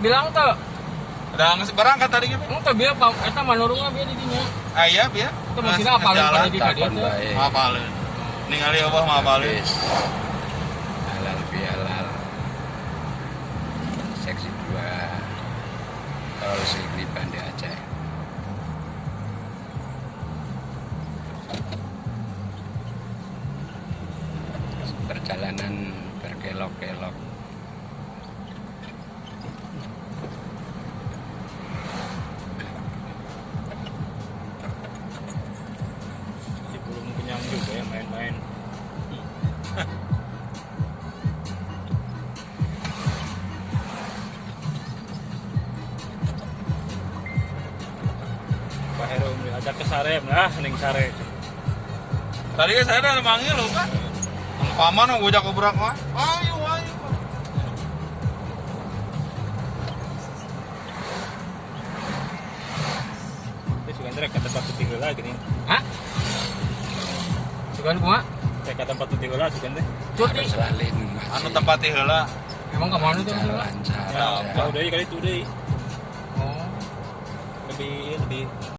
bilang tuh. Udah nggak berangkat tadi gitu. Teu bieu eta manurungna bieu di dinya. Ah iya biar. Itu maksudnya apalin pada di tadi itu. Apalin. Ningali Allah mah apalin. Halal bihalal. Seksi 2 Tol Sigli Banda Aceh. Perjalanan berkelok-kelok. Belum kenyang juga ya main-main. Pak Heru ajak ke sare, nah ning sare. Tadi kan saya udah manggil lo kan. Paman mau gojak obrak mah. Ayo. Itu sugan rek ke tempat putih heula gini. Hah? Sugan kumaha? Rek ke tempat putih heula sugan teh. Cuti. Salin. Anu tempat heula. Emang ka mana tuh? Jalan Ya, jauh deui kali itu deui. Oh. Lebih